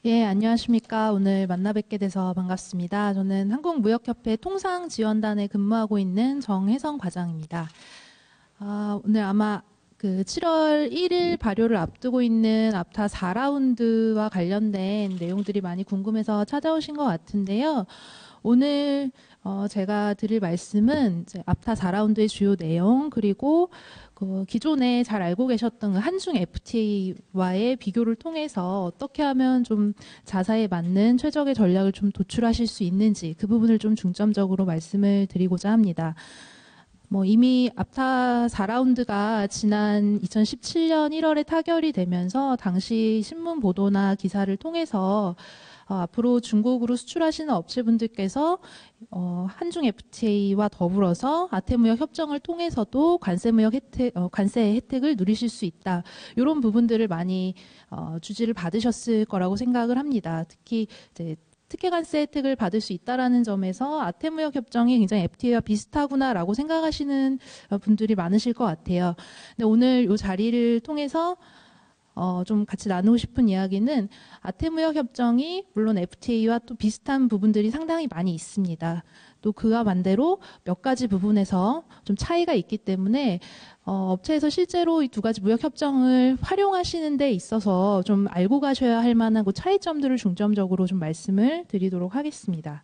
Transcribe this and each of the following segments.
예, 안녕하십니까. 오늘 만나 뵙게 돼서 반갑습니다. 저는 한국무역협회 통상지원단에 근무하고 있는 정혜성 과장입니다. 오늘 아마 그 7월 1일 발효를 앞두고 있는 앞타 4라운드와 관련된 내용들이 많이 궁금해서 찾아오신 것 같은데요. 오늘 제가 드릴 말씀은 이제 앞타 4라운드의 주요 내용, 그리고 그 기존에 잘 알고 계셨던 그 한중 FTA와의 비교를 통해서 어떻게 하면 좀 자사에 맞는 최적의 전략을 좀 도출하실 수 있는지, 그 부분을 좀 중점적으로 말씀을 드리고자 합니다. 이미 앞타 4라운드가 지난 2017년 1월에 타결이 되면서 당시 신문 보도나 기사를 통해서 앞으로 중국으로 수출하시는 업체분들께서 한중 FTA와 더불어서 아태무역 협정을 통해서도 관세 혜택을 누리실 수 있다. 이런 부분들을 많이 주지를 받으셨을 거라고 생각을 합니다. 특히 이제 특혜 관세 혜택을 받을 수 있다라는 점에서 아태무역 협정이 굉장히 FTA와 비슷하구나라고 생각하시는 분들이 많으실 것 같아요. 근데 오늘 이 자리를 통해서 좀 같이 나누고 싶은 이야기는 아태무역 협정이 물론 FTA와 또 비슷한 부분들이 상당히 많이 있습니다. 또 그와 반대로 몇 가지 부분에서 좀 차이가 있기 때문에 업체에서 실제로 이 두 가지 무역 협정을 활용하시는 데 있어서 좀 알고 가셔야 할 만한 그 차이점들을 중점적으로 좀 말씀을 드리도록 하겠습니다.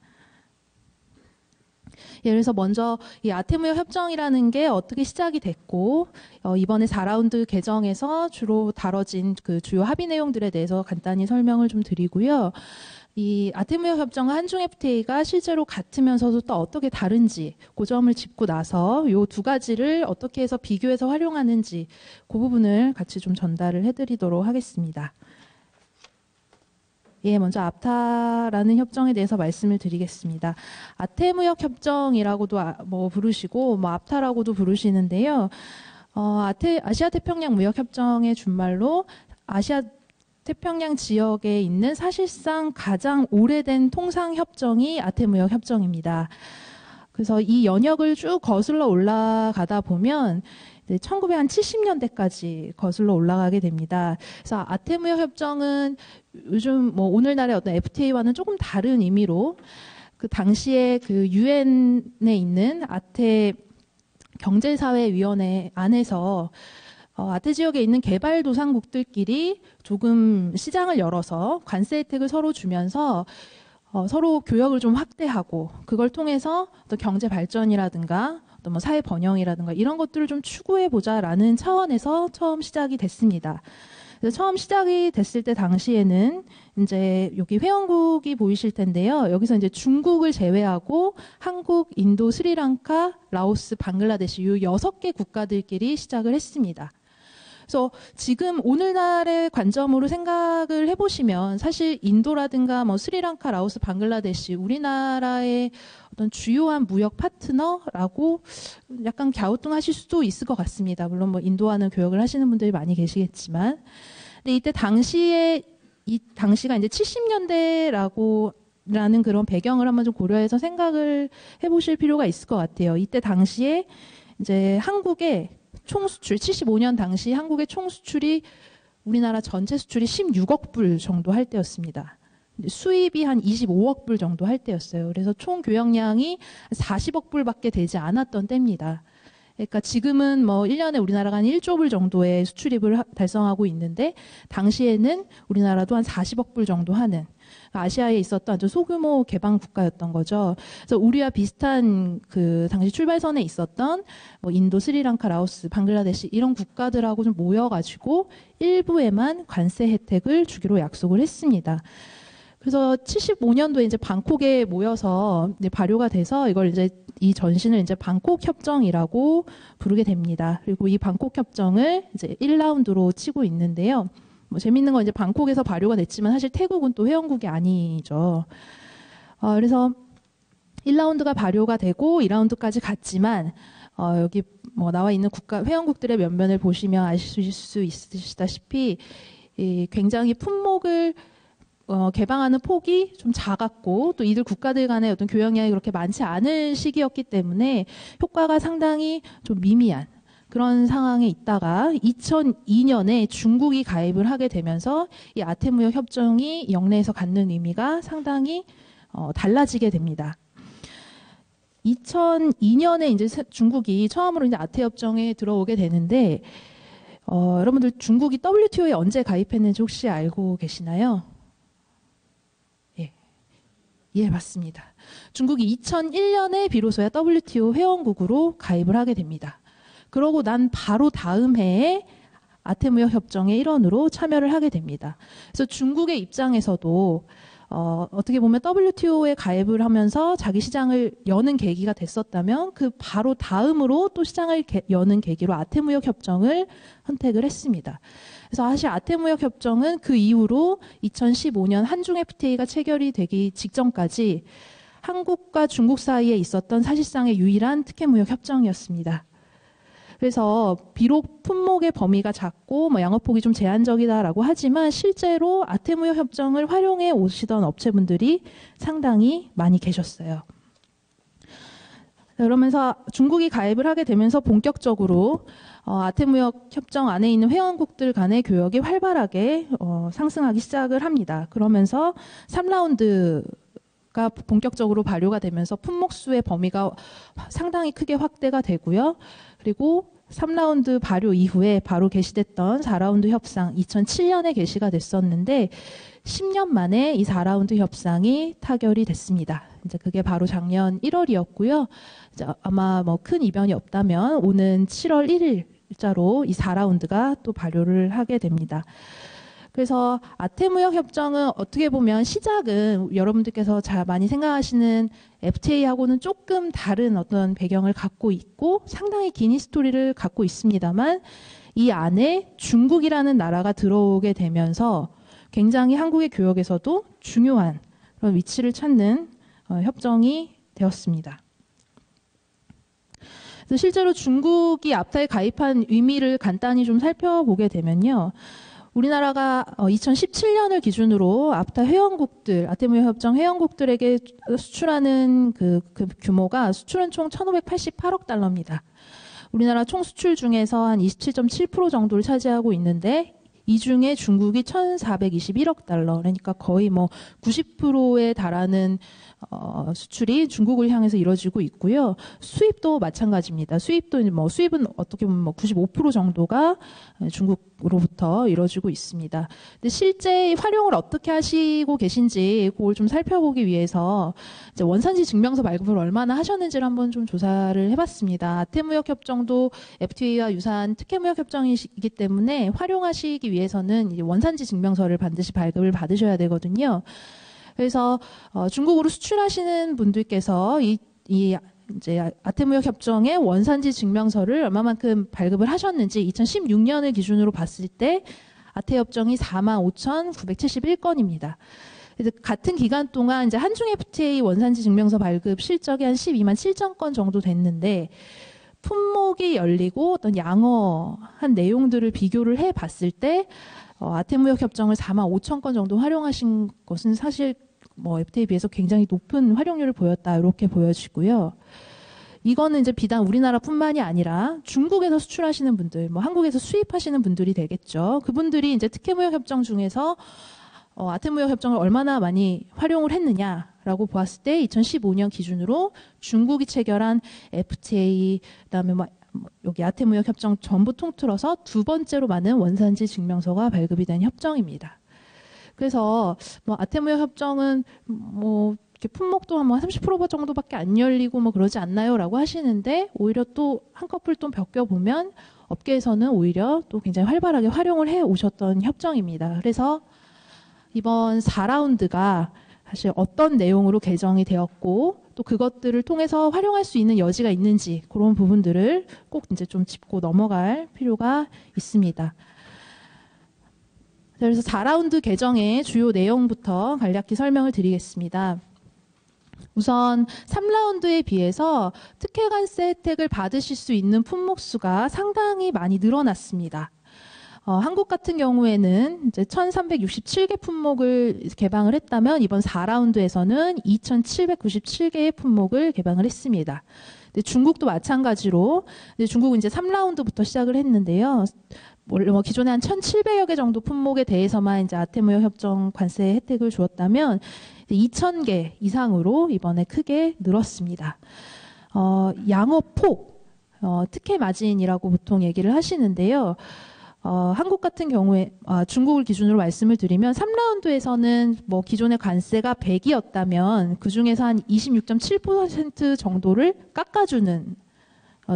예, 그래서 먼저 이 아태무역 협정이라는 게 어떻게 시작이 됐고 이번에 4라운드 개정에서 주로 다뤄진 그 주요 합의 내용들에 대해서 간단히 설명을 좀 드리고요. 이 아태무역 협정과 한중 FTA가 실제로 같으면서도 또 어떻게 다른지 그 점을 짚고 나서 이 두 가지를 어떻게 해서 비교해서 활용하는지 그 부분을 같이 좀 전달을 해드리도록 하겠습니다. 예, 먼저 앞타라는 협정에 대해서 말씀을 드리겠습니다. 아태무역 협정이라고도 부르시고 앞타라고도 부르시는데요. 아시아 태평양 무역 협정의 준말로 아시아 태평양 지역에 있는 사실상 가장 오래된 통상 협정이 아태무역 협정입니다. 그래서 이 연역을 쭉 거슬러 올라가다 보면 1970년대까지 거슬러 올라가게 됩니다. 그래서 아태무역 협정은 요즘 오늘날의 어떤 FTA와는 조금 다른 의미로 그 당시에 그 유엔에 있는 아태 경제사회위원회 안에서 아태 지역에 있는 개발도상국들끼리 조금 시장을 열어서 관세 혜택을 서로 주면서 서로 교역을 좀 확대하고 그걸 통해서 또 경제 발전이라든가 또 사회 번영이라든가 이런 것들을 좀 추구해 보자라는 차원에서 처음 시작이 됐습니다. 그래서 처음 시작이 됐을 때 당시에는 이제 여기 회원국이 보이실 텐데요. 여기서 이제 중국을 제외하고 한국, 인도, 스리랑카, 라오스, 방글라데시 이 6개 국가들끼리 시작을 했습니다. 그래서 지금 오늘날의 관점으로 생각을 해보시면 사실 인도라든가 스리랑카, 라오스, 방글라데시 우리나라의 어떤 주요한 무역 파트너라고 약간 갸우뚱하실 수도 있을 것 같습니다. 물론 인도와는 교역을 하시는 분들이 많이 계시겠지만, 근데 이때 이 당시가 이제 70년대라고 라는 그런 배경을 한번 좀 고려해서 생각을 해보실 필요가 있을 것 같아요. 이때 당시에 이제 한국의 총수출 75년 당시 한국의 총수출이 우리나라 전체 수출이 16억 불 정도 할 때였습니다. 수입이 한 25억 불 정도 할 때였어요. 그래서 총 교역량이 40억 불밖에 되지 않았던 때입니다. 그러니까 지금은 1년에 우리나라가 한 1조 불 정도의 수출입을 달성하고 있는데 당시에는 우리나라도 한 40억 불 정도 하는 아시아에 있었던 아주 소규모 개방 국가였던 거죠. 그래서 우리와 비슷한 그 당시 출발선에 있었던 인도, 스리랑카, 라오스, 방글라데시 이런 국가들하고 좀 모여가지고 일부에만 관세 혜택을 주기로 약속을 했습니다. 그래서 75년도에 이제 방콕에 모여서 이제 발효가 돼서 이걸 이제 이 전신을 이제 방콕 협정이라고 부르게 됩니다. 그리고 이 방콕 협정을 이제 1라운드로 치고 있는데요. 재밌는 건 이제 방콕에서 발효가 됐지만 사실 태국은 또 회원국이 아니죠. 그래서 1라운드가 발효가 되고 2라운드까지 갔지만 여기 나와 있는 회원국들의 면면을 보시면 아실 수 있으시다시피 굉장히 품목을 개방하는 폭이 좀 작았고 또 이들 국가들 간의 어떤 교역량이 그렇게 많지 않은 시기였기 때문에 효과가 상당히 좀 미미한 그런 상황에 있다가 2002년에 중국이 가입을 하게 되면서 이 아태무역 협정이 영내에서 갖는 의미가 상당히 달라지게 됩니다. 2002년에 이제 중국이 처음으로 이제 아태 협정에 들어오게 되는데 여러분들 중국이 WTO에 언제 가입했는지 혹시 알고 계시나요? 예, 맞습니다. 중국이 2001년에 비로소야 WTO 회원국으로 가입을 하게 됩니다. 그러고 난 바로 다음 해에 아태무역 협정의 일원으로 참여를 하게 됩니다. 그래서 중국의 입장에서도 어떻게 보면 WTO에 가입을 하면서 자기 시장을 여는 계기가 됐었다면 그 바로 다음으로 또 시장을 여는 계기로 아태무역 협정을 선택을 했습니다. 그래서 사실 아태무역 협정은 그 이후로 2015년 한중 FTA가 체결이 되기 직전까지 한국과 중국 사이에 있었던 사실상의 유일한 특혜무역 협정이었습니다. 그래서 비록 품목의 범위가 작고 양업폭이 좀 제한적이다라고 하지만 실제로 아태무역 협정을 활용해 오시던 업체분들이 상당히 많이 계셨어요. 그러면서 중국이 가입을 하게 되면서 본격적으로 아태무역 협정 안에 있는 회원국들 간의 교역이 활발하게 상승하기 시작을 합니다. 그러면서 3라운드가 본격적으로 발효가 되면서 품목수의 범위가 상당히 크게 확대가 되고요. 그리고 3라운드 발효 이후에 바로 개시됐던 4라운드 협상 2007년에 개시가 됐었는데 10년 만에 이 4라운드 협상이 타결이 됐습니다. 이제 그게 바로 작년 1월이었고요. 이제 아마 큰 이변이 없다면 오는 7월 1일자로 이 4라운드가 또 발효를 하게 됩니다. 그래서 아태무역 협정은 어떻게 보면 시작은 여러분들께서 잘 많이 생각하시는 FTA하고는 조금 다른 어떤 배경을 갖고 있고 상당히 긴 히스토리를 갖고 있습니다만 이 안에 중국이라는 나라가 들어오게 되면서 굉장히 한국의 교역에서도 중요한 그런 위치를 찾는 협정이 되었습니다. 그래서 실제로 중국이 아프타에 가입한 의미를 간단히 좀 살펴보게 되면요. 우리나라가 2017년을 기준으로 아프타 회원국들, 아태무역 협정 회원국들에게 수출하는 그 규모가 수출은 총 1,588억 달러입니다. 우리나라 총 수출 중에서 한 27.7% 정도를 차지하고 있는데 이 중에 중국이 1,421억 달러, 그러니까 거의 90%에 달하는 수출이 중국을 향해서 이루어지고 있고요. 수입도 마찬가지입니다. 수입은 어떻게 보면 95% 정도가 중국으로부터 이루어지고 있습니다. 근데 실제 활용을 어떻게 하시고 계신지 그걸 좀 살펴보기 위해서 이제 원산지 증명서 발급을 얼마나 하셨는지를 한번 좀 조사를 해봤습니다. 아태무역 협정도 FTA와 유사한 특혜무역 협정이기 때문에 활용하시기 위해서는 이제 원산지 증명서를 반드시 발급을 받으셔야 되거든요. 그래서 중국으로 수출하시는 분들께서 이제 아태무역 협정의 원산지 증명서를 얼마만큼 발급을 하셨는지 2016년을 기준으로 봤을 때 아태 협정이 45,971건입니다. 그래서 같은 기간 동안 이제 한중 FTA 원산지 증명서 발급 실적이 한 12만 7천 건 정도 됐는데 품목이 열리고 어떤 양어한 내용들을 비교를 해 봤을 때 아태무역 협정을 4만 5천 건 정도 활용하신 것은 사실 FTA에 비해서 굉장히 높은 활용률을 보였다 이렇게 보여지고요. 이거는 이제 비단 우리나라뿐만이 아니라 중국에서 수출하시는 분들, 한국에서 수입하시는 분들이 되겠죠. 그분들이 이제 특혜무역 협정 중에서 아태무역 협정을 얼마나 많이 활용을 했느냐라고 보았을 때 2015년 기준으로 중국이 체결한 FTA 그다음에 여기 아태무역 협정 전부 통틀어서 두 번째로 많은 원산지 증명서가 발급이 된 협정입니다. 그래서 아태무역 협정은 이렇게 품목도 한 30% 정도밖에 안 열리고 그러지 않나요?라고 하시는데 오히려 또 한꺼풀 또 벗겨보면 업계에서는 오히려 또 굉장히 활발하게 활용을 해 오셨던 협정입니다. 그래서 이번 4라운드가 사실 어떤 내용으로 개정이 되었고 또 그것들을 통해서 활용할 수 있는 여지가 있는지 그런 부분들을 꼭 이제 좀 짚고 넘어갈 필요가 있습니다. 그래서 4라운드 개정의 주요 내용부터 간략히 설명을 드리겠습니다. 우선 3라운드에 비해서 특혜관세 혜택을 받으실 수 있는 품목수가 상당히 많이 늘어났습니다. 한국 같은 경우에는 이제 1,367개 품목을 개방을 했다면 이번 4라운드에서는 2,797개의 품목을 개방을 했습니다. 근데 중국도 마찬가지로 중국은 이제 3라운드부터 시작을 했는데요. 기존에 한 1,700여 개 정도 품목에 대해서만 이제 아태무역 협정 관세 혜택을 주었다면 2,000개 이상으로 이번에 크게 늘었습니다. 양어폭, 특혜 마진이라고 보통 얘기를 하시는데요. 한국 같은 경우에 중국을 기준으로 말씀을 드리면 3라운드에서는 뭐 기존의 관세가 100이었다면 그 중에서 한 26.7% 정도를 깎아주는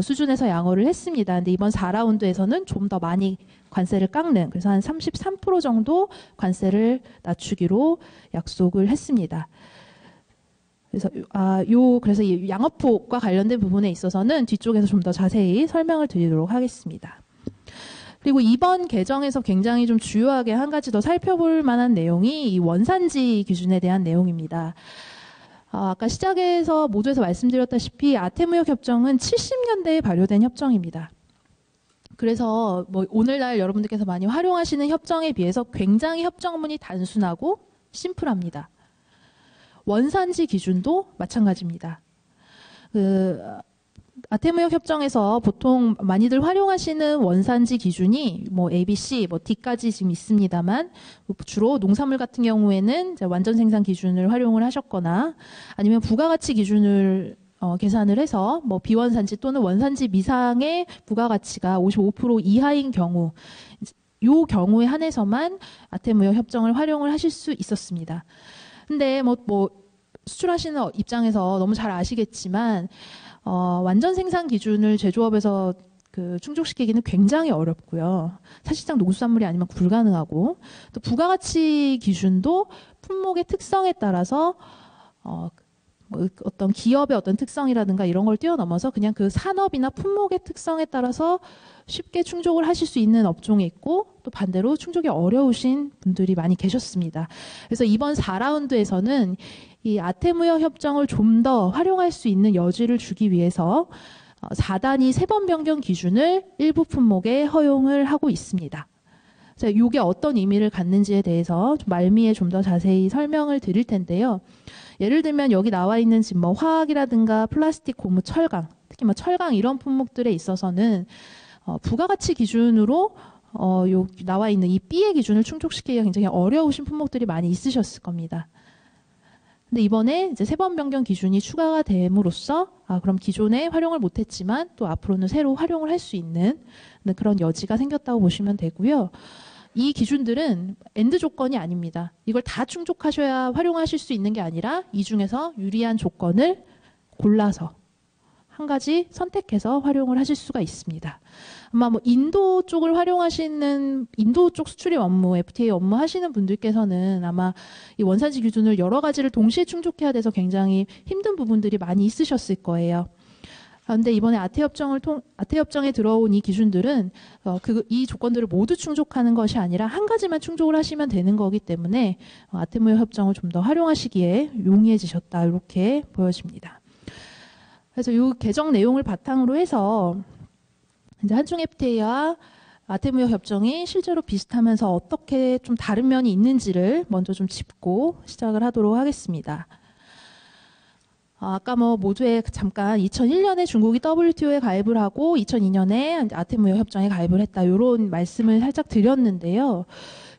수준에서 양호를 했습니다. 근데 이번 4라운드에서는 좀 더 많이 관세를 깎는, 그래서 한 33% 정도 관세를 낮추기로 약속을 했습니다. 그래서 이 양어폭과 관련된 부분에 있어서는 뒤쪽에서 좀 더 자세히 설명을 드리도록 하겠습니다. 그리고 이번 개정에서 굉장히 좀 주요하게 한 가지 더 살펴볼 만한 내용이 이 원산지 기준에 대한 내용입니다. 아까 시작에서 모두에서 말씀드렸다시피 아태무역 협정은 70년대에 발효된 협정입니다. 그래서 뭐 오늘날 여러분들께서 많이 활용하시는 협정에 비해서 굉장히 협정문이 단순하고 심플합니다. 원산지 기준도 마찬가지입니다. 아태무역 협정에서 보통 많이들 활용하시는 원산지 기준이 뭐 A, B, C, 뭐 D까지 지금 있습니다만 주로 농산물 같은 경우에는 이제 완전 생산 기준을 활용을 하셨거나 아니면 부가가치 기준을 계산을 해서 뭐 비원산지 또는 원산지 미상의 부가가치가 55% 이하인 경우 요 경우에 한해서만 아태무역 협정을 활용을 하실 수 있었습니다. 근데 뭐 수출하시는 입장에서 너무 잘 아시겠지만 완전 생산 기준을 제조업에서 충족시키기는 굉장히 어렵고요. 사실상 농수산물이 아니면 불가능하고 또 부가가치 기준도 품목의 특성에 따라서 어떤 기업의 어떤 특성이라든가 이런 걸 뛰어넘어서 그냥 그 산업이나 품목의 특성에 따라서 쉽게 충족을 하실 수 있는 업종이 있고 또 반대로 충족이 어려우신 분들이 많이 계셨습니다. 그래서 이번 4라운드에서는 이 아태무역 협정을 좀 더 활용할 수 있는 여지를 주기 위해서 4단위 세번 변경 기준을 일부 품목에 허용을 하고 있습니다. 이게 어떤 의미를 갖는지에 대해서 말미에 좀 더 자세히 설명을 드릴 텐데요. 예를 들면 여기 나와 있는 지금 뭐 화학이라든가 플라스틱, 고무, 철강, 특히 뭐 철강 이런 품목들에 있어서는 부가가치 기준으로 나와 있는 이 B의 기준을 충족시키기가 굉장히 어려우신 품목들이 많이 있으셨을 겁니다. 근데 이번에 이제 세번 변경 기준이 추가가 됨으로써 그럼 기존에 활용을 못했지만 또 앞으로는 새로 활용을 할 수 있는 그런 여지가 생겼다고 보시면 되고요. 이 기준들은 엔드 조건이 아닙니다. 이걸 다 충족하셔야 활용하실 수 있는 게 아니라 이 중에서 유리한 조건을 골라서 한 가지 선택해서 활용을 하실 수가 있습니다. 아마 뭐 인도 쪽을 활용하시는 인도 쪽 수출입 업무, FTA 업무 하시는 분들께서는 아마 이 원산지 기준을 여러 가지를 동시에 충족해야 돼서 굉장히 힘든 부분들이 많이 있으셨을 거예요. 그런데 이번에 아태협정에 들어온 이 기준들은 이 조건들을 모두 충족하는 것이 아니라 한 가지만 충족을 하시면 되는 거기 때문에 아태무역 협정을 좀 더 활용하시기에 용이해지셨다 이렇게 보여집니다. 그래서 이 개정 내용을 바탕으로 해서 이제 한중 FTA와 아태무역 협정이 실제로 비슷하면서 어떻게 좀 다른 면이 있는지를 먼저 좀 짚고 시작을 하도록 하겠습니다. 아까 뭐 모두에 잠깐 2001년에 중국이 WTO에 가입을 하고 2002년에 아태무역 협정에 가입을 했다 이런 말씀을 살짝 드렸는데요.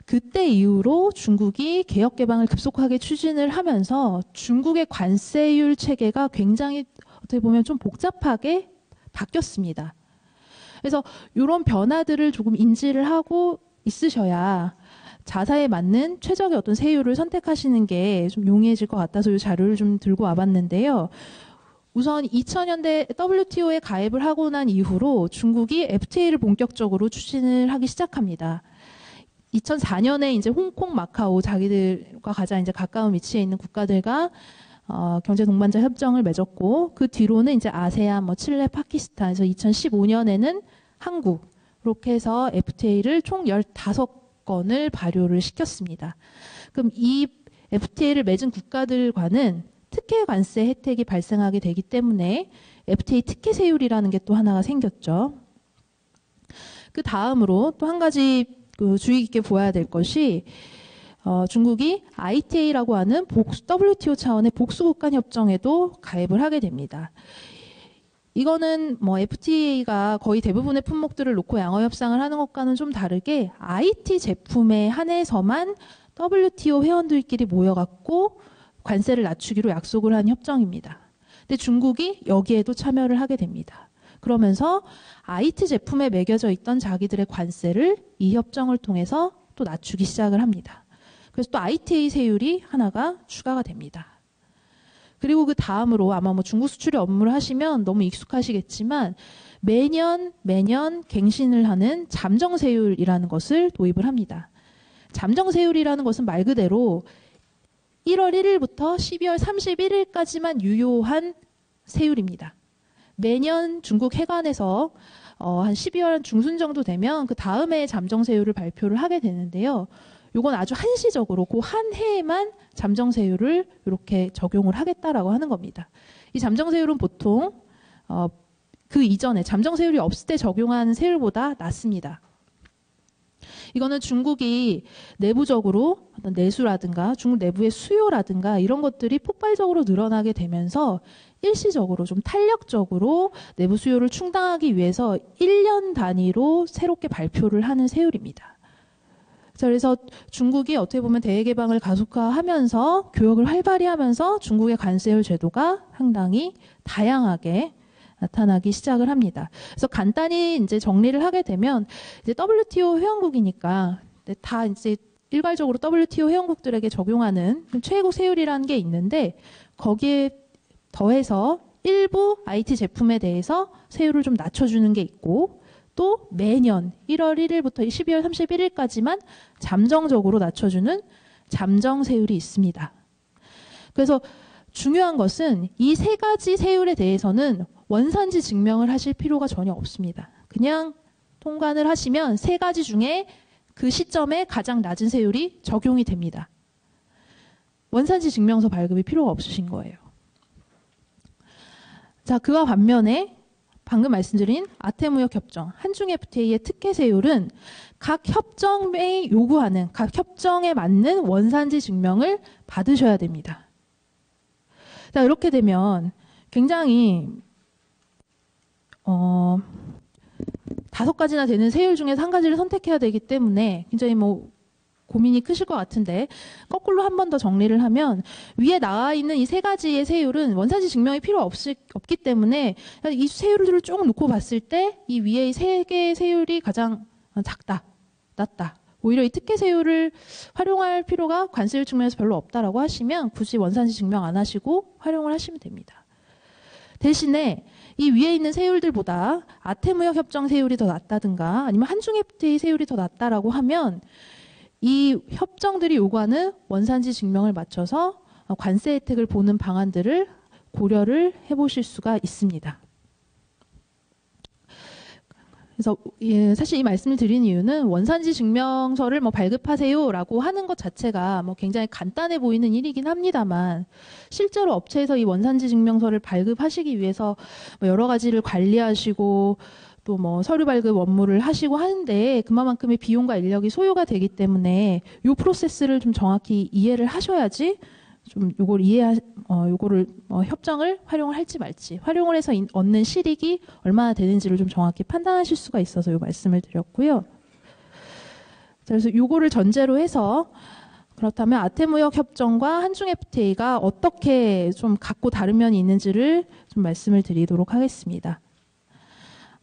그때 이후로 중국이 개혁 개방을 급속하게 추진을 하면서 중국의 관세율 체계가 굉장히 어떻게 보면 좀 복잡하게 바뀌었습니다. 그래서 이런 변화들을 조금 인지를 하고 있으셔야 자사에 맞는 최적의 어떤 세율을 선택하시는 게 좀 용이해질 것 같아서 이 자료를 좀 들고 와봤는데요. 우선 2000년대 WTO에 가입을 하고 난 이후로 중국이 FTA를 본격적으로 추진을 하기 시작합니다. 2004년에 이제 홍콩, 마카오 자기들과 가장 이제 가까운 위치에 있는 국가들과 경제 동반자 협정을 맺었고 그 뒤로는 이제 아세안, 뭐 칠레, 파키스탄에서 2015년에는 한국 이렇게 해서 FTA를 총 15건을 발효를 시켰습니다. 그럼 이 FTA를 맺은 국가들과는 특혜 관세 혜택이 발생하게 되기 때문에 FTA 특혜 세율이라는 게 또 하나가 생겼죠. 그 다음으로 또 한 가지 주의 깊게 보아야 될 것이 중국이 ITA라고 하는 WTO 차원의 복수국간 협정에도 가입을 하게 됩니다. 이거는 뭐 FTA가 거의 대부분의 품목들을 놓고 양호 협상을 하는 것과는 좀 다르게 IT 제품에 한해서만 WTO 회원들끼리 모여갖고 관세를 낮추기로 약속을 한 협정입니다. 근데 중국이 여기에도 참여를 하게 됩니다. 그러면서 IT 제품에 매겨져 있던 자기들의 관세를 이 협정을 통해서 또 낮추기 시작을 합니다. 그래서 또 ITA 세율이 하나가 추가가 됩니다. 그리고 그 다음으로 아마 뭐 중국 수출의 업무를 하시면 너무 익숙하시겠지만 매년 갱신을 하는 잠정세율이라는 것을 도입을 합니다. 잠정세율이라는 것은 말 그대로 1월 1일부터 12월 31일까지만 유효한 세율입니다. 매년 중국 해관에서 한 12월 중순 정도 되면 그 다음에 잠정세율을 발표를 하게 되는데요. 이건 아주 한시적으로 그 한 해에만 잠정세율을 이렇게 적용을 하겠다라고 하는 겁니다. 이 잠정세율은 보통 그 이전에 잠정세율이 없을 때 적용한 세율보다 낮습니다. 이거는 중국이 내부적으로 어떤 내수라든가 중국 내부의 수요라든가 이런 것들이 폭발적으로 늘어나게 되면서 일시적으로 좀 탄력적으로 내부 수요를 충당하기 위해서 1년 단위로 새롭게 발표를 하는 세율입니다. 그래서 중국이 어떻게 보면 대외개방을 가속화하면서 교역을 활발히 하면서 중국의 관세율 제도가 상당히 다양하게 나타나기 시작을 합니다. 그래서 간단히 이제 정리를 하게 되면 이제 WTO 회원국이니까 다 이제 일괄적으로 WTO 회원국들에게 적용하는 최고 세율이라는 게 있는데 거기에 더해서 일부 IT 제품에 대해서 세율을 좀 낮춰주는 게 있고 또 매년 1월 1일부터 12월 31일까지만 잠정적으로 낮춰주는 잠정세율이 있습니다. 그래서 중요한 것은 이 세 가지 세율에 대해서는 원산지 증명을 하실 필요가 전혀 없습니다. 그냥 통관을 하시면 세 가지 중에 그 시점에 가장 낮은 세율이 적용이 됩니다. 원산지 증명서 발급이 필요가 없으신 거예요. 자, 그와 반면에 방금 말씀드린 아태무역협정, 한중 FTA의 특혜 세율은 각 협정에 요구하는, 각 협정에 맞는 원산지 증명을 받으셔야 됩니다. 자, 이렇게 되면 굉장히 5가지나 되는 세율 중에서 한 가지를 선택해야 되기 때문에 굉장히 뭐 고민이 크실 것 같은데 거꾸로 한 번 더 정리를 하면 위에 나와 있는 이 세 가지의 세율은 원산지 증명이 필요 없기 때문에 이 세율들을 쭉 놓고 봤을 때 이 위에 세 개의 세율이 가장 작다, 낮다. 오히려 이 특혜 세율을 활용할 필요가 관세율 측면에서 별로 없다라고 하시면 굳이 원산지 증명 안 하시고 활용을 하시면 됩니다. 대신에 이 위에 있는 세율들보다 아태무역 협정 세율이 더 낮다든가 아니면 한중 FTA 세율이 더 낮다라고 하면 이 협정들이 요구하는 원산지 증명을 맞춰서 관세 혜택을 보는 방안들을 고려를 해보실 수가 있습니다. 그래서 사실 이 말씀을 드린 이유는 원산지 증명서를 뭐 발급하세요라고 하는 것 자체가 뭐 굉장히 간단해 보이는 일이긴 합니다만 실제로 업체에서 이 원산지 증명서를 발급하시기 위해서 뭐 여러 가지를 관리하시고 또 뭐 서류 발급 업무를 하시고 하는데 그만큼의 비용과 인력이 소요가 되기 때문에 이 프로세스를 좀 정확히 이해를 하셔야지 좀 요걸 요거를 협정을 활용을 할지 말지 활용을 해서 얻는 실익이 얼마나 되는지를 좀 정확히 판단하실 수가 있어서 요 말씀을 드렸고요. 그래서 요거를 전제로 해서 그렇다면 아태무역 협정과 한중 FTA가 어떻게 좀 같고 다른 면이 있는지를 좀 말씀을 드리도록 하겠습니다.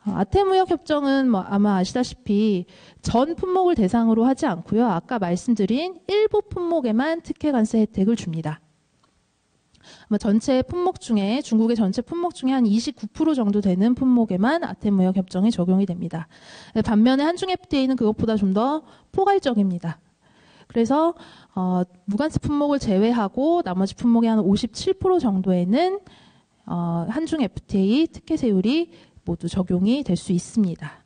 아태무역 협정은 뭐 아마 아시다시피 전 품목을 대상으로 하지 않고요. 아까 말씀드린 일부 품목에만 특혜 관세 혜택을 줍니다. 전체 품목 중에 중국의 전체 품목 중에 한 29% 정도 되는 품목에만 아태무역 협정이 적용이 됩니다. 반면에 한중 FTA는 그것보다 좀 더 포괄적입니다. 그래서 무관세 품목을 제외하고 나머지 품목의 한 57% 정도에는 한중 FTA 특혜 세율이 모두 적용이 될 수 있습니다.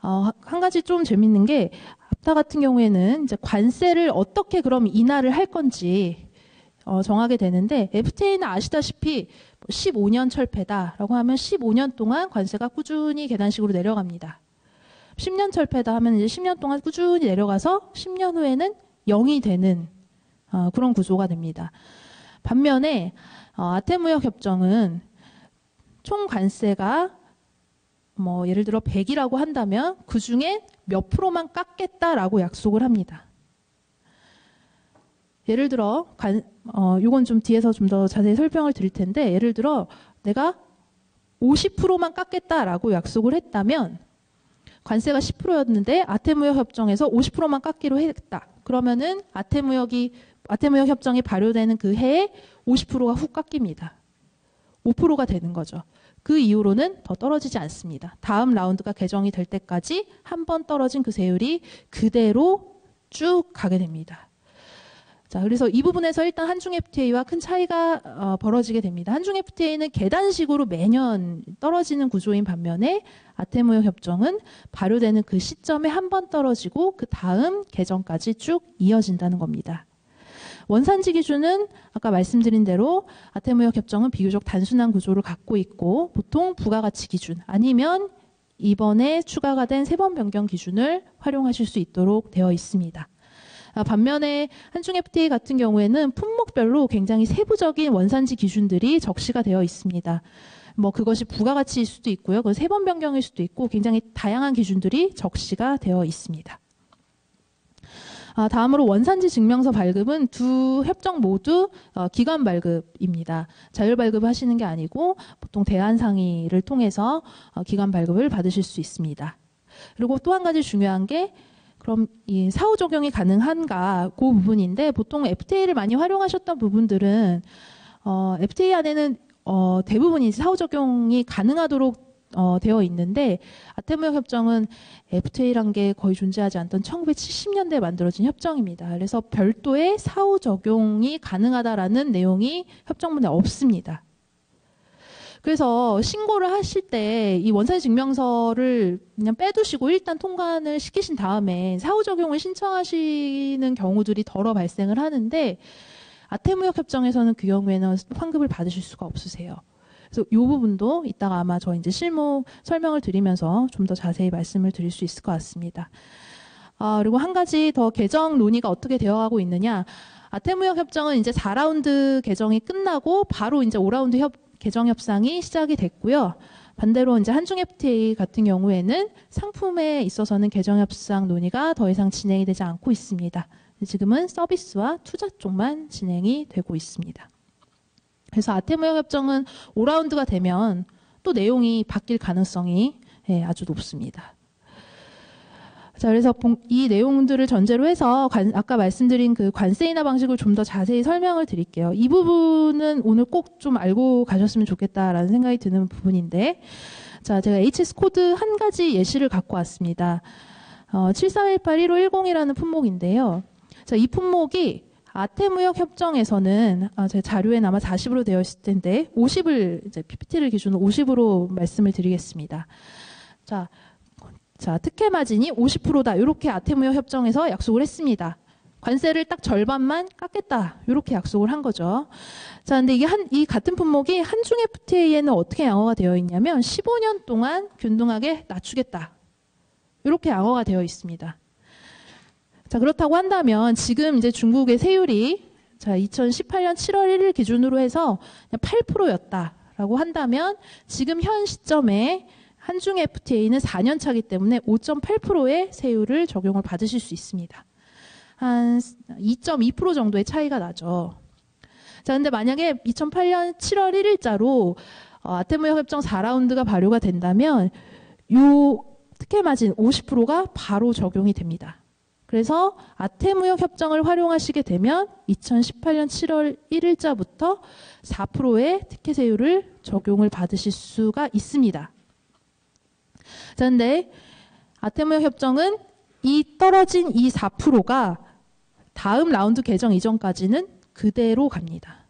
한 가지 좀 재밌는 게 앞다 같은 경우에는 이제 관세를 어떻게 그럼 인하를 할 건지 정하게 되는데 FTA는 아시다시피 15년 철폐다라고 하면 15년 동안 관세가 꾸준히 계단식으로 내려갑니다. 10년 철폐다 하면 이제 10년 동안 꾸준히 내려가서 10년 후에는 0이 되는 그런 구조가 됩니다. 반면에 아태무역 협정은 총 관세가 뭐 예를 들어 100이라고 한다면 그 중에 몇 프로만 깎겠다라고 약속을 합니다. 예를 들어 요건 좀 뒤에서 좀 더 자세히 설명을 드릴 텐데, 예를 들어 내가 50%만 깎겠다라고 약속을 했다면 관세가 10%였는데 아태무역 협정에서 50%만 깎기로 했다. 그러면은 아태무역 협정이 발효되는 그 해에 50%가 훅 깎입니다. 5%가 되는 거죠. 그 이후로는 더 떨어지지 않습니다. 다음 라운드가 개정이 될 때까지 한 번 떨어진 그 세율이 그대로 쭉 가게 됩니다. 자, 그래서 이 부분에서 일단 한중 FTA와 큰 차이가 벌어지게 됩니다. 한중 FTA는 계단식으로 매년 떨어지는 구조인 반면에 아태무역 협정은 발효되는 그 시점에 한 번 떨어지고 그 다음 개정까지 쭉 이어진다는 겁니다. 원산지 기준은 아까 말씀드린 대로 아태무역 협정은 비교적 단순한 구조를 갖고 있고 보통 부가가치 기준 아니면 이번에 추가가 된 세번 변경 기준을 활용하실 수 있도록 되어 있습니다. 반면에 한중 FTA 같은 경우에는 품목별로 굉장히 세부적인 원산지 기준들이 적시가 되어 있습니다. 뭐 그것이 부가가치일 수도 있고요. 그건 세번 변경일 수도 있고 굉장히 다양한 기준들이 적시가 되어 있습니다. 다음으로 원산지 증명서 발급은 두 협정 모두 기관 발급입니다. 자율 발급을 하시는 게 아니고 보통 대안상의를 통해서 기관 발급을 받으실 수 있습니다. 그리고 또 한 가지 중요한 게 그럼 이 사후 적용이 가능한가 그 부분인데, 보통 FTA를 많이 활용하셨던 부분들은 FTA 안에는 대부분이 사후 적용이 가능하도록 되어 있는데, 아태무역 협정은 FTA란 게 거의 존재하지 않던 1970년대에 만들어진 협정입니다. 그래서 별도의 사후 적용이 가능하다라는 내용이 협정문에 없습니다. 그래서 신고를 하실 때 이 원산지 증명서를 그냥 빼두시고 일단 통관을 시키신 다음에 사후 적용을 신청하시는 경우들이 덜어 발생을 하는데, 아태무역 협정에서는 그 경우에는 환급을 받으실 수가 없으세요. 그래서 이 부분도 이따가 아마 저 이제 실무 설명을 드리면서 좀 더 자세히 말씀을 드릴 수 있을 것 같습니다. 그리고 한 가지 더 개정 논의가 어떻게 되어가고 있느냐. 아태무역 협정은 이제 4라운드 개정이 끝나고 바로 이제 5라운드 개정 협상이 시작이 됐고요. 반대로 이제 한중 FTA 같은 경우에는 상품에 있어서는 개정 협상 논의가 더 이상 진행이 되지 않고 있습니다. 지금은 서비스와 투자 쪽만 진행이 되고 있습니다. 그래서 아태무역 협정은 5라운드가 되면 또 내용이 바뀔 가능성이 아주 높습니다. 자, 그래서 이 내용들을 전제로 해서 아까 말씀드린 그 관세 인하 방식을 좀 더 자세히 설명을 드릴게요. 이 부분은 오늘 꼭 좀 알고 가셨으면 좋겠다라는 생각이 드는 부분인데, 자, 제가 HS 코드 한 가지 예시를 갖고 왔습니다. 7318-1510이라는 품목인데요. 자, 이 품목이 아태무역 협정에서는 제 자료에 아마 40으로 되어 있을 텐데 50을 이제 PPT를 기준으로 50으로 말씀을 드리겠습니다. 자, 특혜 마진이 50%다. 이렇게 아태무역 협정에서 약속을 했습니다. 관세를 딱 절반만 깎겠다. 이렇게 약속을 한 거죠. 자, 근데 이 같은 품목이 한중 FTA에는 어떻게 양어가 되어 있냐면 15년 동안 균등하게 낮추겠다. 이렇게 양어가 되어 있습니다. 자, 그렇다고 한다면 지금 이제 중국의 세율이 2018년 7월 1일 기준으로 해서 8%였다라고 한다면 지금 현 시점에 한중 FTA는 4년 차기 때문에 5.8%의 세율을 적용을 받으실 수 있습니다. 한 2.2% 정도의 차이가 나죠. 자, 근데 만약에 2008년 7월 1일자로 아태무역 협정 4라운드가 발효가 된다면 요 특혜 마진 50%가 바로 적용이 됩니다. 그래서 아태무역 협정을 활용하시게 되면 2018년 7월 1일자부터 4%의 특혜 세율을 적용을 받으실 수가 있습니다. 자, 근데 아태무역 협정은 이 떨어진 이 4%가 다음 라운드 개정 이전까지는 그대로 갑니다.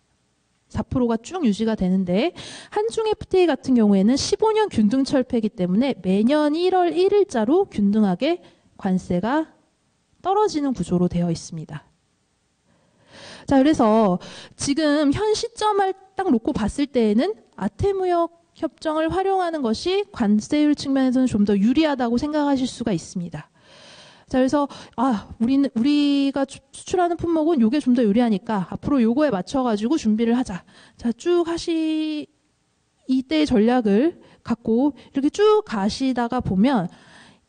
4%가 쭉 유지가 되는데 한중 FTA 같은 경우에는 15년 균등 철폐이기 때문에 매년 1월 1일자로 균등하게 관세가 떨어지는 구조로 되어 있습니다. 자, 그래서 지금 현 시점을 딱 놓고 봤을 때에는 아태무역 협정을 활용하는 것이 관세율 측면에서는 좀 더 유리하다고 생각하실 수가 있습니다. 자, 그래서 우리가 수출하는 품목은 요게 좀 더 유리하니까 앞으로 요거에 맞춰가지고 준비를 하자. 자, 쭉 이때의 전략을 갖고 이렇게 쭉 가시다가 보면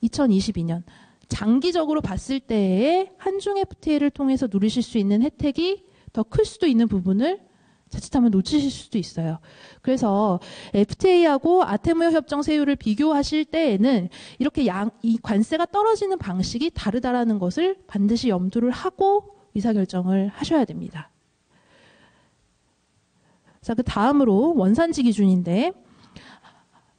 2022년 장기적으로 봤을 때에 한중 FTA를 통해서 누리실 수 있는 혜택이 더 클 수도 있는 부분을 자칫하면 놓치실 수도 있어요. 그래서 FTA하고 아테무역 협정 세율을 비교하실 때에는 이렇게 이 관세가 떨어지는 방식이 다르다라는 것을 반드시 염두를 하고 의사결정을 하셔야 됩니다. 자, 그 다음으로 원산지 기준인데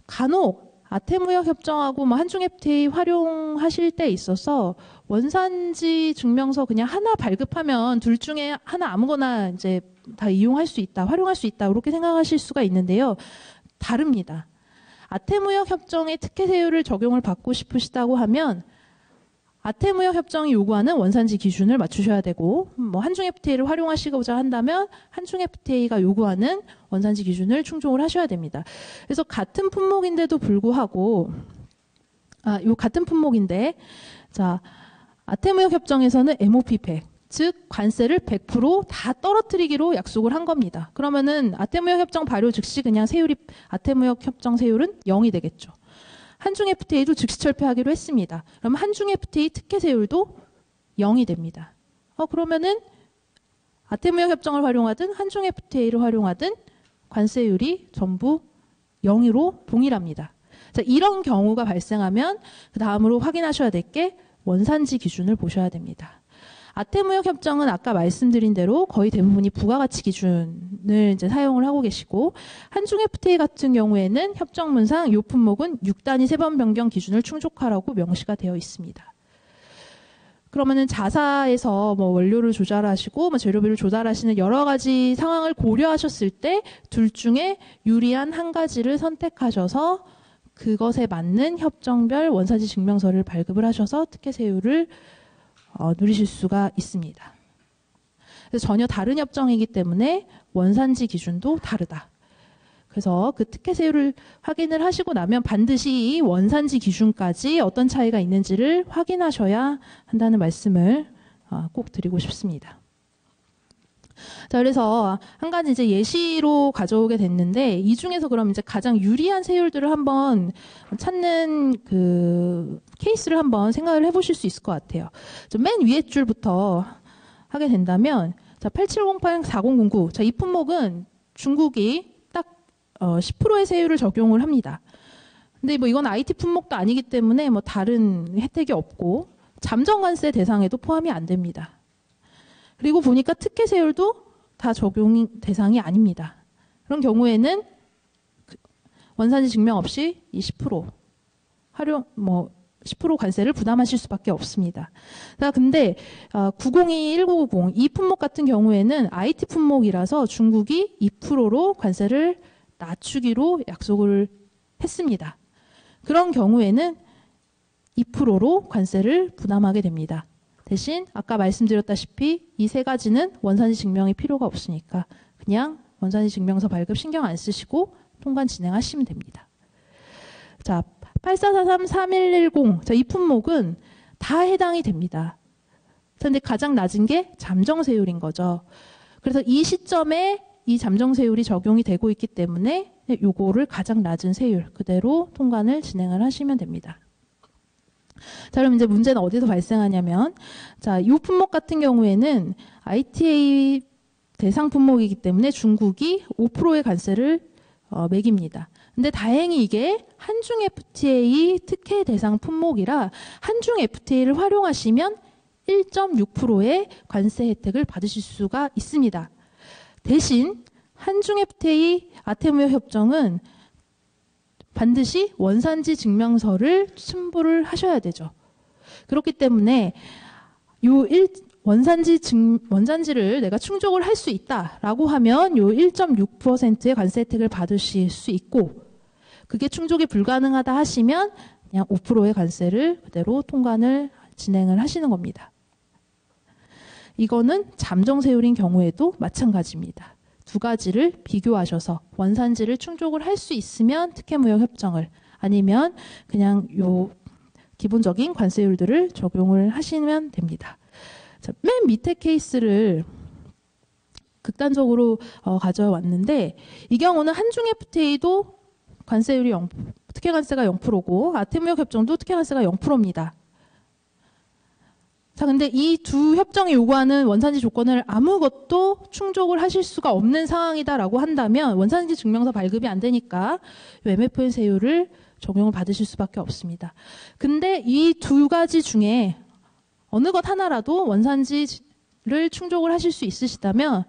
간혹 아테무역 협정하고 한중 FTA 활용하실 때 있어서 원산지 증명서 그냥 하나 발급하면 둘 중에 하나 아무거나 이제 다 이용할 수 있다, 활용할 수 있다 이렇게 생각하실 수가 있는데요. 다릅니다. 아테무역 협정의 특혜 세율을 적용을 받고 싶으시다고 하면 아테무역 협정이 요구하는 원산지 기준을 맞추셔야 되고 한중 FTA를 활용하시고자 한다면 한중 FTA가 요구하는 원산지 기준을 충족을 하셔야 됩니다. 그래서 같은 품목인데도 불구하고 같은 품목인데 자 아테무역 협정에서는 MOP 100 즉 관세를 100% 다 떨어뜨리기로 약속을 한 겁니다. 그러면은 아테무역 협정 발효 즉시 그냥 아테무역 협정 세율은 0이 되겠죠. 한중 FTA도 즉시 철폐하기로 했습니다. 그럼 한중 FTA 특혜 세율도 0이 됩니다. 그러면은 아테무역 협정을 활용하든 한중 FTA를 활용하든 관세율이 전부 0으로 동일합니다. 자, 이런 경우가 발생하면 그 다음으로 확인하셔야 될 게 원산지 기준을 보셔야 됩니다. 아테무역 협정은 아까 말씀드린 대로 거의 대부분이 부가가치 기준을 이제 사용을 하고 계시고 한중 FTA 같은 경우에는 협정문상 요 품목은 6단위 세번 변경 기준을 충족하라고 명시가 되어 있습니다. 그러면은 자사에서 원료를 조달하시고 재료비를 조달하시는 여러 가지 상황을 고려하셨을 때 둘 중에 유리한 한 가지를 선택하셔서 그것에 맞는 협정별 원산지 증명서를 발급을 하셔서 특혜 세율을 누리실 수가 있습니다. 그래서 전혀 다른 협정이기 때문에 원산지 기준도 다르다. 그래서 그 특혜 세율을 확인을 하시고 나면 반드시 이 원산지 기준까지 어떤 차이가 있는지를 확인하셔야 한다는 말씀을 꼭 드리고 싶습니다. 자, 그래서 한 가지 이제 예시로 가져오게 됐는데 이 중에서 그럼 이제 가장 유리한 세율들을 한번 찾는 그 케이스를 한번 생각을 해보실 수 있을 것 같아요. 맨 위에 줄부터 하게 된다면 자, 8708-4009 자, 이 품목은 중국이 딱 10%의 세율을 적용을 합니다. 근데 이건 IT 품목도 아니기 때문에 다른 혜택이 없고 잠정관세 대상에도 포함이 안 됩니다. 그리고 보니까 특혜 세율도 다 적용 대상이 아닙니다. 그런 경우에는 원산지 증명 없이 이 10% 10% 관세를 부담하실 수밖에 없습니다. 자, 근데 902-1990 이 품목 같은 경우에는 IT 품목이라서 중국이 2%로 관세를 낮추기로 약속을 했습니다. 그런 경우에는 2%로 관세를 부담하게 됩니다. 대신 아까 말씀드렸다시피 이 세 가지는 원산지 증명이 필요가 없으니까 그냥 원산지 증명서 발급 신경 안 쓰시고 통관 진행하시면 됩니다. 자, 8443-3110 자, 이 품목은 다 해당이 됩니다. 그런데 가장 낮은 게 잠정세율인 거죠. 그래서 이 시점에 이 잠정세율이 적용이 되고 있기 때문에 요거를 가장 낮은 세율 그대로 통관을 진행을 하시면 됩니다. 자, 그럼 이제 문제는 어디서 발생하냐면, 자, 이 품목 같은 경우에는 ITA 대상 품목이기 때문에 중국이 5%의 관세를 매깁니다. 근데 다행히 이게 한중 FTA 특혜 대상 품목이라 한중 FTA를 활용하시면 1.6%의 관세 혜택을 받으실 수가 있습니다. 대신 한중 FTA 아테무역 협정은 반드시 원산지 증명서를 첨부를 하셔야 되죠. 그렇기 때문에 원산지를 내가 충족을 할 수 있다라고 하면 요 1.6%의 관세 혜택을 받으실 수 있고 그게 충족이 불가능하다 하시면 그냥 5%의 관세를 그대로 통관을 진행을 하시는 겁니다. 이거는 잠정세율인 경우에도 마찬가지입니다. 두 가지를 비교하셔서 원산지를 충족을 할 수 있으면 특혜무역협정을, 아니면 그냥 요 기본적인 관세율들을 적용을 하시면 됩니다. 자, 맨 밑에 케이스를 극단적으로 가져왔는데, 이 경우는 한중 FTA도 관세율이 특혜관세가 0%고 아태무역협정도 특혜관세가 0%입니다. 자, 근데 이 두 협정이 요구하는 원산지 조건을 아무것도 충족을 하실 수가 없는 상황이다라고 한다면 원산지 증명서 발급이 안 되니까 MFN 세율을 적용을 받으실 수밖에 없습니다. 근데 이 두 가지 중에 어느 것 하나라도 원산지를 충족을 하실 수 있으시다면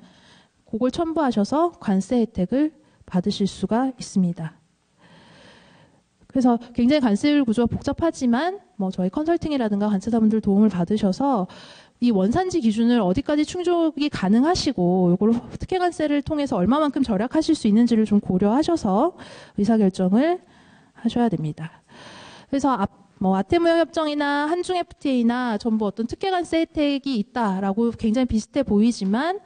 그걸 첨부하셔서 관세 혜택을 받으실 수가 있습니다. 그래서 굉장히 관세율 구조가 복잡하지만 뭐 저희 컨설팅이라든가 관세사분들 도움을 받으셔서 이 원산지 기준을 어디까지 충족이 가능하시고 이걸 특혜관세를 통해서 얼마만큼 절약하실 수 있는지를 좀 고려하셔서 의사결정을 하셔야 됩니다. 그래서 아태무역협정이나 한중 FTA나 전부 어떤 특혜관세 혜택이 있다라고 굉장히 비슷해 보이지만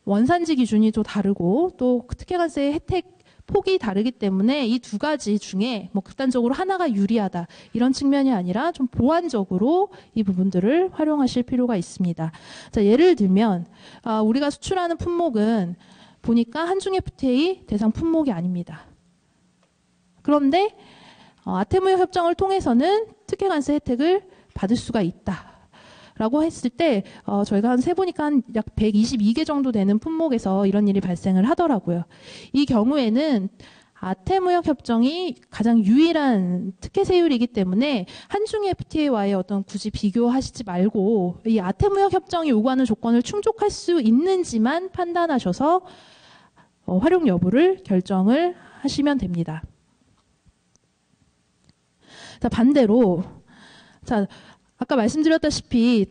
원산지 기준이 또 다르고 또 특혜관세 혜택 폭이 다르기 때문에 이 두 가지 중에 뭐 극단적으로 하나가 유리하다 이런 측면이 아니라 좀 보완적으로 이 부분들을 활용하실 필요가 있습니다. 자, 예를 들면 우리가 수출하는 품목은 보니까 한중 FTA 대상 품목이 아닙니다. 그런데 아태무역 협정을 통해서는 특혜관세 혜택을 받을 수가 있다. 라고 했을 때 저희가 한 세보니까 한 약 122개 정도 되는 품목에서 이런 일이 발생을 하더라고요. 이 경우에는 아태무역 협정이 가장 유일한 특혜 세율이기 때문에 한중 FTA와의 어떤 굳이 비교하시지 말고 이 아태무역 협정이 요구하는 조건을 충족할 수 있는지만 판단하셔서 활용 여부를 결정을 하시면 됩니다. 자, 반대로 아까 말씀드렸다시피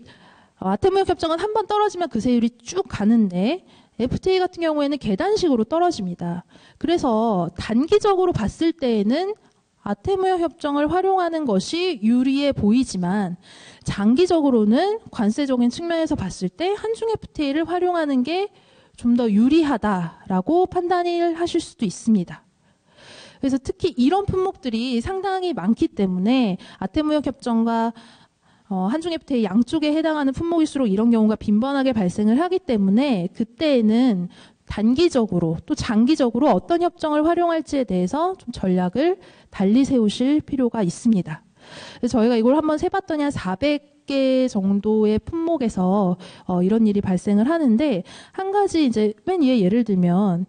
아태무역 협정은 한 번 떨어지면 그 세율이 쭉 가는데 FTA 같은 경우에는 계단식으로 떨어집니다. 그래서 단기적으로 봤을 때에는 아태무역 협정을 활용하는 것이 유리해 보이지만 장기적으로는 관세적인 측면에서 봤을 때 한중 FTA를 활용하는 게 좀 더 유리하다라고 판단을 하실 수도 있습니다. 그래서 특히 이런 품목들이 상당히 많기 때문에 아태무역 협정과 한중 FTA 양쪽에 해당하는 품목일수록 이런 경우가 빈번하게 발생을 하기 때문에 그때에는 단기적으로 또 장기적으로 어떤 협정을 활용할지에 대해서 좀 전략을 달리 세우실 필요가 있습니다. 그래서 저희가 이걸 한번 세봤더니 한 400개 정도의 품목에서 이런 일이 발생을 하는데 한 가지 이제 맨 위에 예를 들면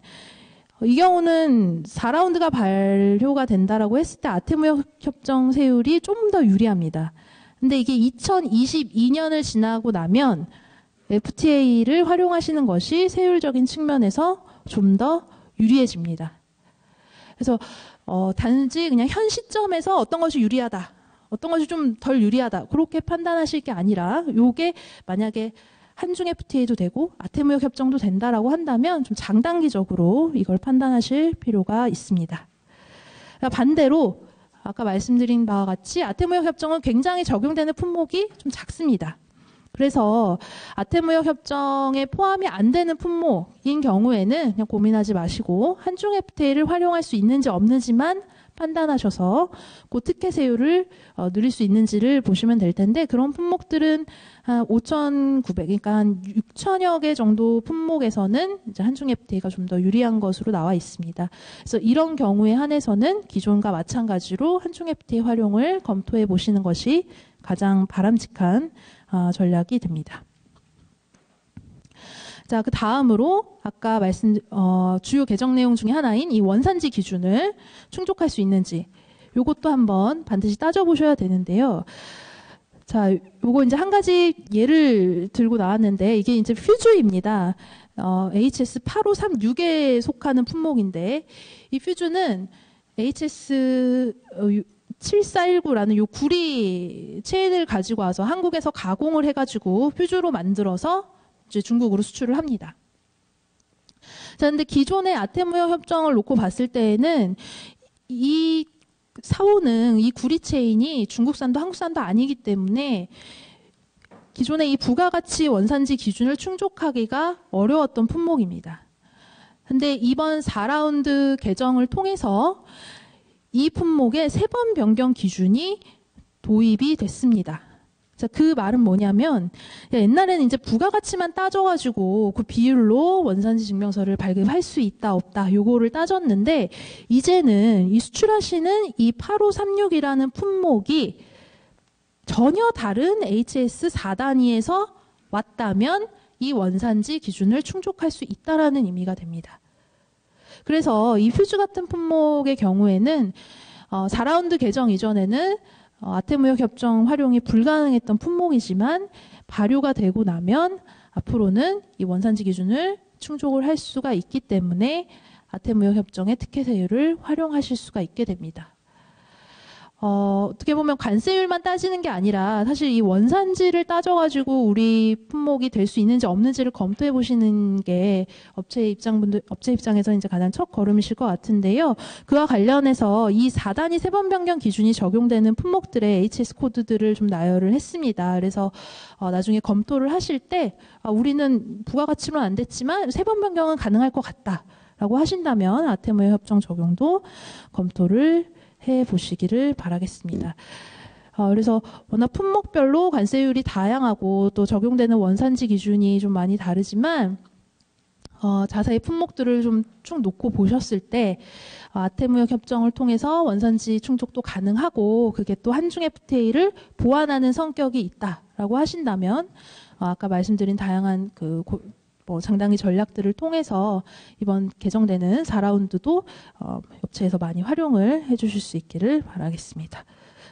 이 경우는 4라운드가 발효가 된다라고 했을 때 아태무역 협정 세율이 좀 더 유리합니다. 근데 이게 2022년을 지나고 나면 FTA를 활용하시는 것이 세율적인 측면에서 좀 더 유리해집니다. 그래서 단지 그냥 현 시점에서 어떤 것이 유리하다, 어떤 것이 좀 덜 유리하다 그렇게 판단하실 게 아니라 요게 만약에 한중 FTA도 되고 아태무역 협정도 된다라고 한다면 좀 장단기적으로 이걸 판단하실 필요가 있습니다. 반대로 아까 말씀드린 바와 같이 아태무역 협정은 굉장히 적용되는 품목이 좀 작습니다. 그래서 아태무역 협정에 포함이 안 되는 품목인 경우에는 그냥 고민하지 마시고 한중 FTA를 활용할 수 있는지 없는지만 판단하셔서 그 특혜 세율을 누릴 수 있는지를 보시면 될 텐데 그런 품목들은 한 5,900, 그러니까 한 6천여 개 정도 품목에서는 이제 한중 FTA가 좀 더 유리한 것으로 나와 있습니다. 그래서 이런 경우에 한해서는 기존과 마찬가지로 한중 FTA 활용을 검토해 보시는 것이 가장 바람직한 전략이 됩니다. 자, 그 다음으로 아까 주요 개정 내용 중에 하나인 이 원산지 기준을 충족할 수 있는지 요것도 한번 반드시 따져보셔야 되는데요. 자, 요거 이제 한 가지 예를 들고 나왔는데 이게 이제 퓨즈입니다. HS 8536에 속하는 품목인데 이 퓨즈는 HS 7419라는 요 구리 체인을 가지고 와서 한국에서 가공을 해가지고 퓨즈로 만들어서 이제 중국으로 수출을 합니다. 자, 근데 기존의 아태무역 협정을 놓고 봤을 때에는 이 사오는 이 구리 체인이 중국산도 한국산도 아니기 때문에 기존의 이 부가가치 원산지 기준을 충족하기가 어려웠던 품목입니다. 근데 이번 4라운드 개정을 통해서 이 품목의 세번 변경 기준이 도입이 됐습니다. 자, 그 말은 뭐냐면 옛날에는 이제 부가가치만 따져가지고 그 비율로 원산지 증명서를 발급할 수 있다 없다 요거를 따졌는데 이제는 이 수출하시는 이 8536이라는 품목이 전혀 다른 HS 4단위에서 왔다면 이 원산지 기준을 충족할 수 있다라는 의미가 됩니다. 그래서 이 퓨즈 같은 품목의 경우에는 4라운드 개정 이전에는 아태무역 협정 활용이 불가능했던 품목이지만 발효가 되고 나면 앞으로는 이 원산지 기준을 충족을 할 수가 있기 때문에 아태무역 협정의 특혜 세율을 활용하실 수가 있게 됩니다. 어떻게 보면 관세율만 따지는 게 아니라 사실 이 원산지를 따져가지고 우리 품목이 될 수 있는지 없는지를 검토해 보시는 게 업체 입장에서 이제 가장 첫 걸음이실 것 같은데요. 그와 관련해서 이 4단위 세번 변경 기준이 적용되는 품목들의 HS 코드들을 좀 나열을 했습니다. 그래서 나중에 검토를 하실 때 우리는 부가가치로는 안 됐지만 세번 변경은 가능할 것 같다라고 하신다면 아태무역 협정 적용도 검토를 해보시기를 바라겠습니다. 그래서 워낙 품목별로 관세율이 다양하고 또 적용되는 원산지 기준이 좀 많이 다르지만 자세히 품목들을 좀 쭉 놓고 보셨을 때 아태무역 협정을 통해서 원산지 충족도 가능하고 그게 또 한중 FTA를 보완하는 성격이 있다라고 하신다면 아까 말씀드린 다양한 상당히 전략들을 통해서 이번 개정되는 4라운드도 업체에서 많이 활용을 해주실 수 있기를 바라겠습니다.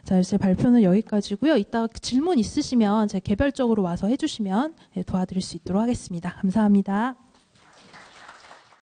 자, 제 발표는 여기까지고요. 이따 질문 있으시면 제가 개별적으로 와서 해주시면 도와드릴 수 있도록 하겠습니다. 감사합니다.